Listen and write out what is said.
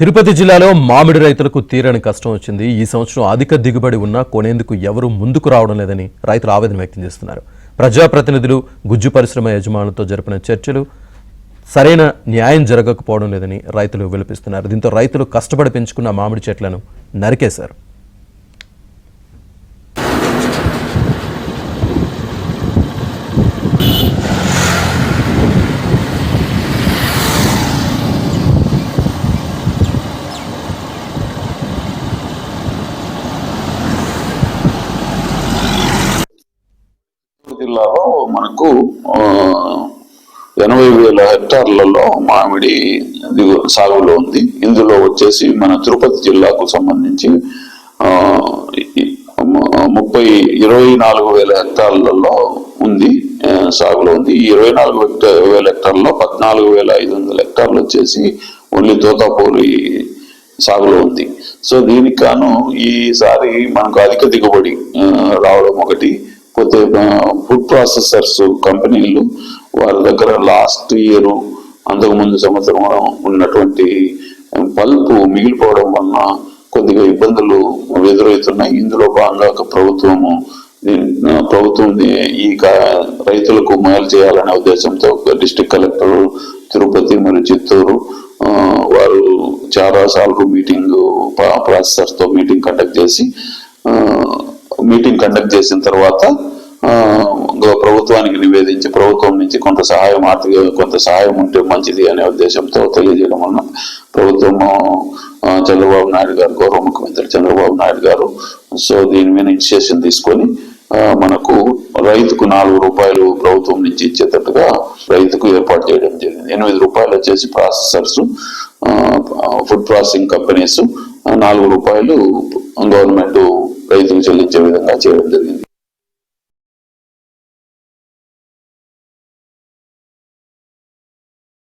తిరుపతి జిల్లాలో మామిడి రైతులకు తీరని కష్టం వచ్చింది. ఈ సంవత్సరం అధిక దిగుబడి ఉన్నా కొనేందుకు ఎవరూ ముందుకు రావడం లేదని రైతులు ఆవేదన వ్యక్తం చేస్తున్నారు. ప్రజాప్రతినిధులు, గుజ్జు పరిశ్రమ యజమానులతో జరిపిన చర్చలు సరైన న్యాయం జరగకపోవడం లేదని రైతులు విలపిస్తున్నారు. దీంతో రైతులు కష్టపడి పెంచుకున్న మామిడి చెట్లను నరికేశారు. జిల్లాలో మనకు 80,000 హెక్టార్లలో మామిడి సాగులో ఉంది. ఇందులో వచ్చేసి మన తిరుపతి జిల్లాకు సంబంధించి 24,000 హెక్టార్లలో ఉంది, సాగులో ఉంది. ఈ 24,000 హెక్టార్లలో 14,500 హెక్టార్లు వచ్చేసి ఓన్లీ తోతాపూరి సాగులో ఉంది. సో దీనికి గాను ఈసారి మనకు అధిక దిగుబడి రావడం ఒకటి. పోతే ఫుడ్ ప్రాసెసర్స్ కంపెనీలు వారి దగ్గర లాస్ట్ ఇయర్ అంతకుముందు సంవత్సరం ఉన్నటువంటి పల్పు మిగిలిపోవడం వలన కొద్దిగా ఇబ్బందులు ఎదురవుతున్నాయి. ఇందులో భాగంగా ప్రభుత్వం ఈ రైతులకు మేలు చేయాలనే ఉద్దేశంతో డిస్ట్రిక్ట్ కలెక్టర్ తిరుపతి మరియు చిత్తూరు వారు చాలా సార్లు ప్రాసెసర్స్ తో మీటింగ్ కండక్ట్ చేసిన తర్వాత ప్రభుత్వానికి నివేదించి ప్రభుత్వం నుంచి కొంత సహాయం ఉంటే మంచిది అనే ఉద్దేశంతో తెలియజేయడం వలన ప్రభుత్వము చంద్రబాబు నాయుడు గారు, గౌరవ ముఖ్యమంత్రి చంద్రబాబు నాయుడు గారు సో దీని మీద ఇనిషియేషన్ తీసుకొని మనకు రైతుకు 4 రూపాయలు ప్రభుత్వం నుంచి ఇచ్చేటట్టుగా రైతుకు ఏర్పాటు చేయడం జరిగింది. 8 రూపాయలు వచ్చేసి ప్రాసెసర్స్, ఫుడ్ ప్రాసెసింగ్ కంపెనీస్, 4 రూపాయలు గవర్నమెంట్ రైతుకు చెల్లించే విధంగా చేయడం జరిగింది.